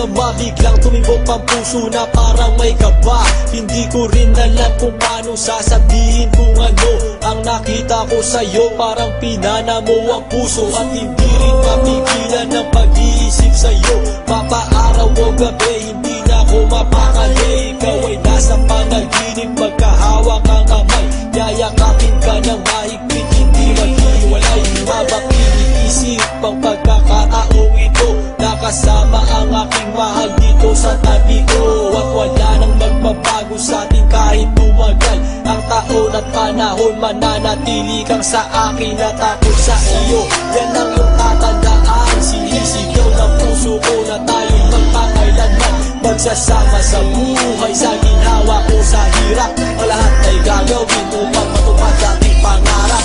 masama, biglang tumibok ang puso na parang may kaba. Hindi ko rin alam kung paano sasabihin kung ano ang nakita ko sa'yo. Parang pinana mo ang puso at hindi rin mapigilan ng pag-iisip sa'yo. Mapaaraw o gabi, hindi na ako mapakali. Ikaw ay nasa panaginip, magkahawak ang kamay. Yayakapin ka ng mahigpit, hindi maghiwalay. Habang iniisip ang pagkakataong ito, nakasama ang aking mahal dito sa tabi ko. At wala nang magbabago sa atin kahit tumagal ang taon at panahon. Mananatili kang sa akin at ako sa iyo. Yan ang iyong tatandaan. Sinisigaw ng puso ko na tayo'y magpakailanman magsasama sa buhay. Sa ginhawa ko sa hirap, ang lahat ay gagawin upang matupad ating pangarap.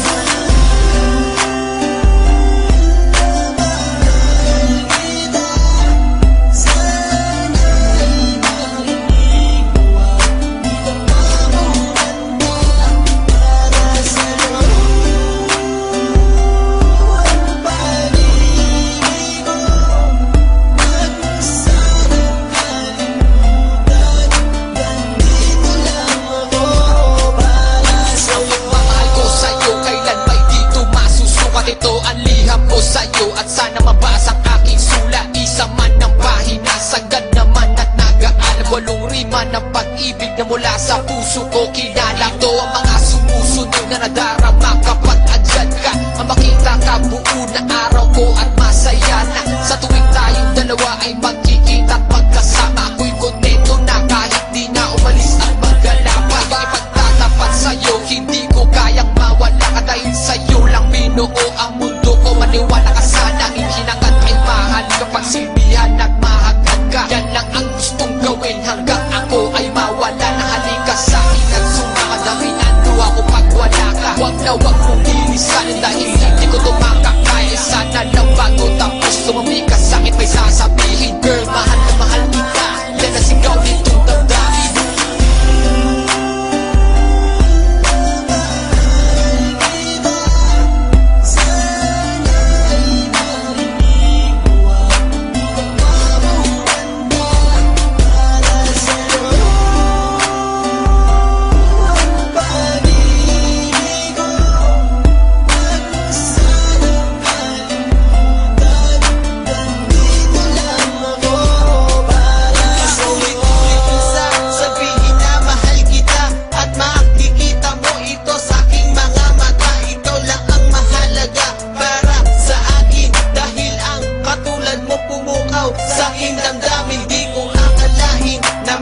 Ito ang liham ko sa'yo at sana mabasa ang aking sulat. Isa man ng pahina, sagad naman at nag-aalam. Walong rima ng pag-ibig na mula sa puso ko kinala. Ito ang mga sumusunod na nadarama kapag andyan ka. Ang makita ka buo na araw ko at masaya na. Sa tuwing tayong dalawa ay magkikita at magkasama. Ako'y kontento na kahit di na umalis at maggalapa. Yung ipagtatapat sa'yo, hindi ko kayang mawala ka. Dahil sa'yo lang binuo ang mundo ko. Maniwala ka sana, hinangat ay mahal kapag silbihan at mahagad ka. Yan lang ang gustong gawin hanggang ako ay mawala na. Halika sa'kin at sumakad na pinando ako pag wala ka. Huwag na huwag mong ilisanin dahil hindi ko tumakakaya. Sana lang bago tapos tumami ka sa'kin may sasabihin. Girl, mahal na mahal kita, yan ang sigaw nitong damdamin. Sa aking damdamin, di ko akalain na